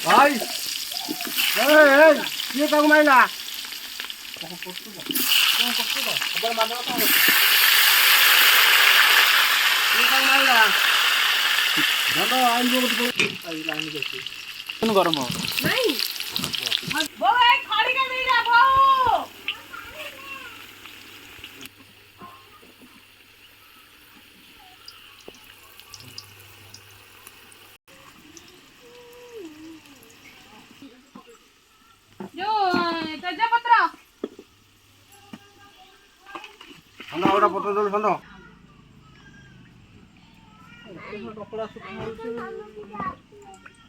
भाई ये कौन माइला कौन करतु खबर मारना कौन ये कौन माइला दादा आइन लोग आई लाइन देखी कौन गरम हो नहीं वो एक खड़ी का नहीं रहा वो हमरा पत्र दल छंद कपड़ा सुखा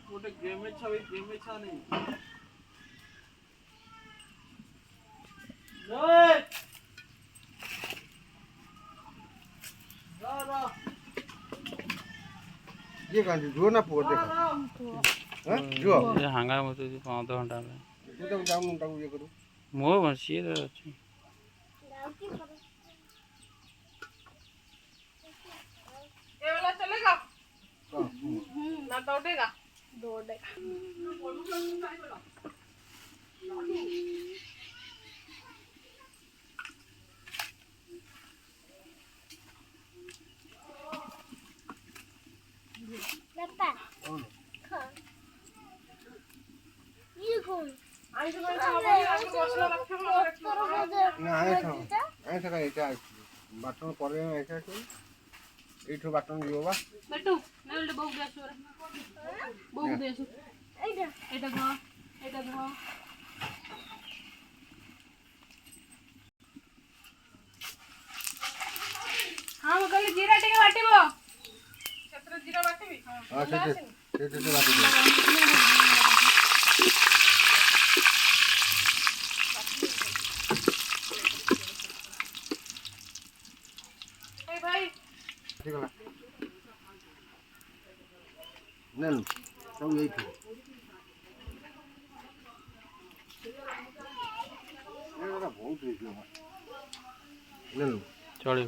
गोटे गेम छा नहीं ये कांजी जो ना पुअ देखा हैं जो ये हांगा मते 5 घंटा में तू तो जाम ताऊ ये करू मो बसी रे अछि ये वाला चलेगा ना दौड़ेगा दौड़ेगा Papa. You go. आई तो मैं खाबो आके बसला रखे ना आए था एटा बाटन करे में एटा के एठो बाटन दियो बा बेटू नेलडे बहु देसो रे बहु देसो एटा घ हां मगले जीरा टिके बाटिबो क्षेत्र जीरा बाटिबी हां से बाटिबो ठीक है नल सब यही थी ये वाला बहुत ही नल चलियो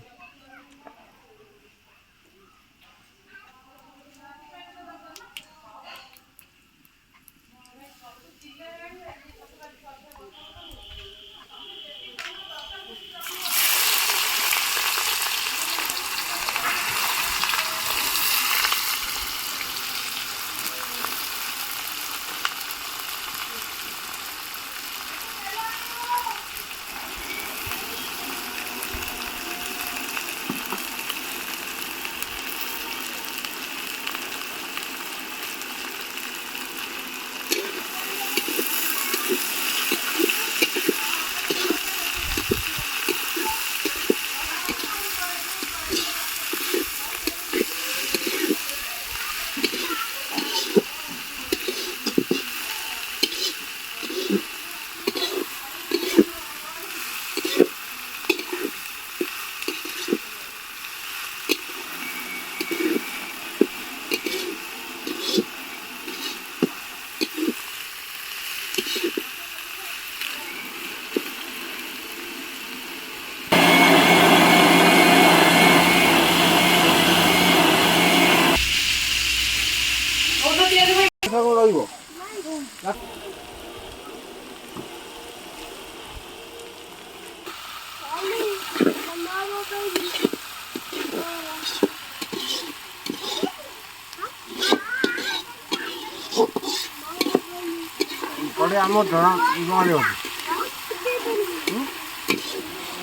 पड़े आम जना गाँव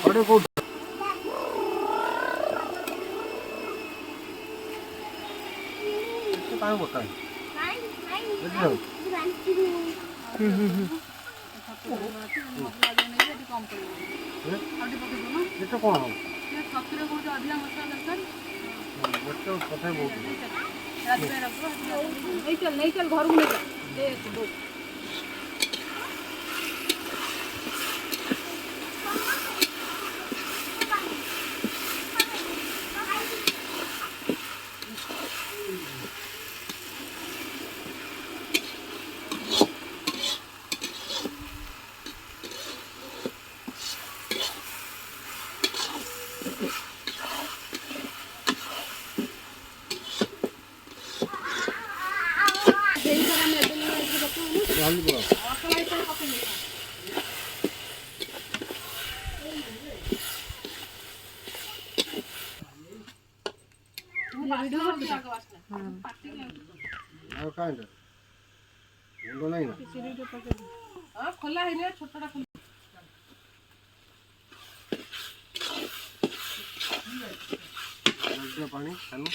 पड़े कौट कहीं बता कौन हम नहीं चल घर में ଖାଲି ବଳ ମସଲା ହିସାବରେ ପକେଇ ଦେଇଥା ଭିଡ଼ିଓ କରୁଛୁ ଆଗ ବାସ୍ନା ପାଟି ଆଉ କାହିଁକି ମୁଣ୍ଡ ନାହିଁ ନା ସିରିଟେ ପକେଇ ହଁ ଖୋଲା ହେଇନି ଛୋଟଟା ଖୋଲା ପାଣି ଖାଲି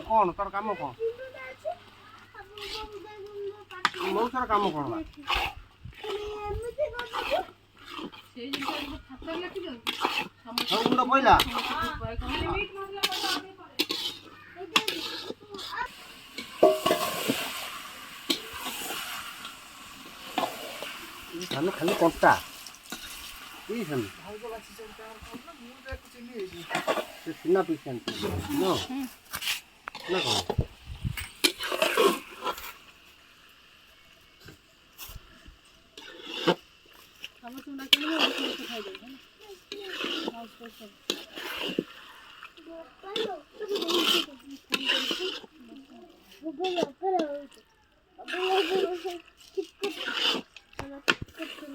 କଣ ତୋର କାମ କଣ ମଉସାର କାମ କଣ ସେଇ ଜିନିଷ ଖାତାରେ ଲେଖି ଦିଅନ୍ତୁ ସବୁ ଗୁଣ୍ଡ ପଇଲା ଖାଲି ଖାଲି କଣ୍ଟା ସିନା ପିସ୍ ନା କଣ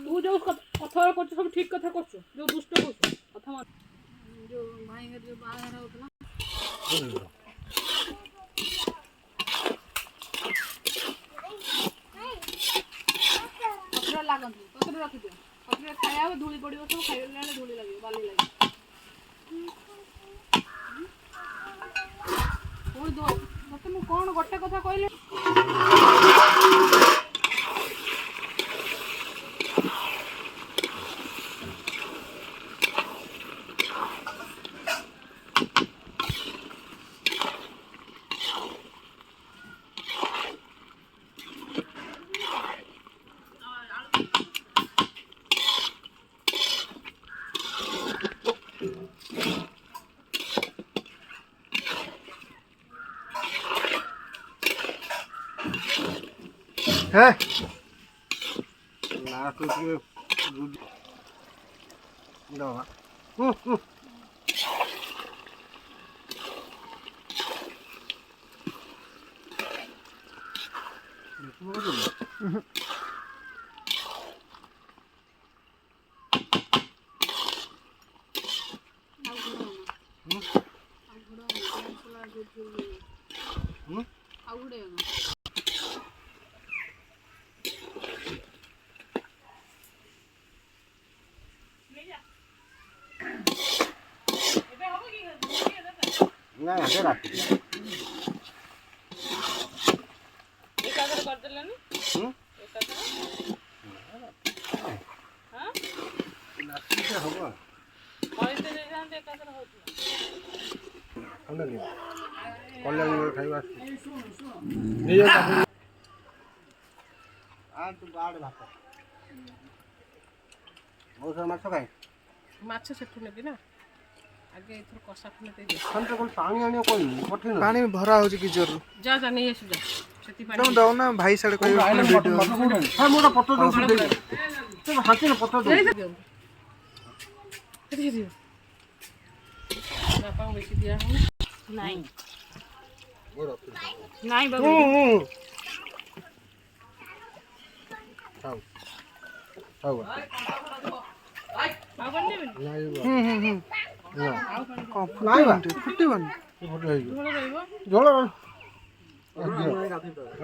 ତୁ ଯୋଉ କଥା କରୁଛୁ ସବୁ ଠିକ କଥା କରୁଛୁ ଯୋଉ ଦୁଷ୍ଟ କରୁଛୁ କଥା ଯୋଉ ଭାଇଙ୍କର ଯୋଉ ବାହାଘର ହଉଥିଲା ପତ୍ର ଲାଗନ୍ତି ପତ୍ର ରଖିଦିଅ ପତ୍ରରେ ଖାଇବା ହବ ଧୂଳି ପଡ଼ିବ ସବୁ ଖାଇଲା ବେଳେ ଧୂଳି ଲାଗିବ ବାଲି ଲାଗିବ ପୁଣି ତତେ ମୁଁ କ'ଣ ଗୋଟେ କଥା କହିଲି है लास्ट के दवा ना आगे राखी एकादर कर देलनी एकादर हां नाची से होगा पैसे दे जान एकादर होतला ठंडा नहीं कल्याण में खाइबा नहीं है आज तो बाड़ भात बहुत सारा माछ खाए माछ सेठू नेबी ना आगे इथर कसा खने दे दे हम तो कोन पानी आनियो कोन कठिन पानी भरा हो जी किजर जा जा नहीं आसु जा सेति पानी तुम दो ना भाई साइड कोई वीडियो हां मोटा पत्तो दो दे तो हाथी ने पत्तो दो दे दियो दे दियो ना पाऊ बेसी दिया हम नहीं नहीं बाबू खाओ खाओ बाबू ने नहीं बा फुटी बन फोटो है झोल रहइबो झोल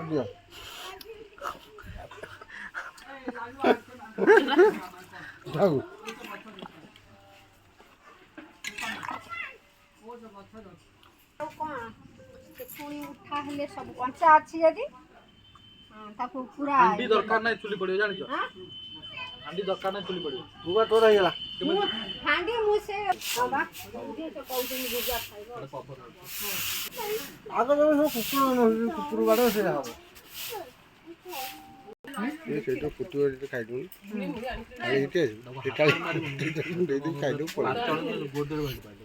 दिया जाओ पुणी उठा हेले सब कंचा अछि जदी ताको पूरा हांडी दरकार नहीं चुली पड़ियो जानि छ हांडी दरकार नहीं चुली पड़ियो बुआ तोरा हेला हांडी मु से बाबा जे तो कहउनी गुजा खाइबो आगो जो कुकुर गाड़े से हबो ये सेटो कुकुर जे खाइ दउ खाइ के काली दे दे खाइ दउ पड़ा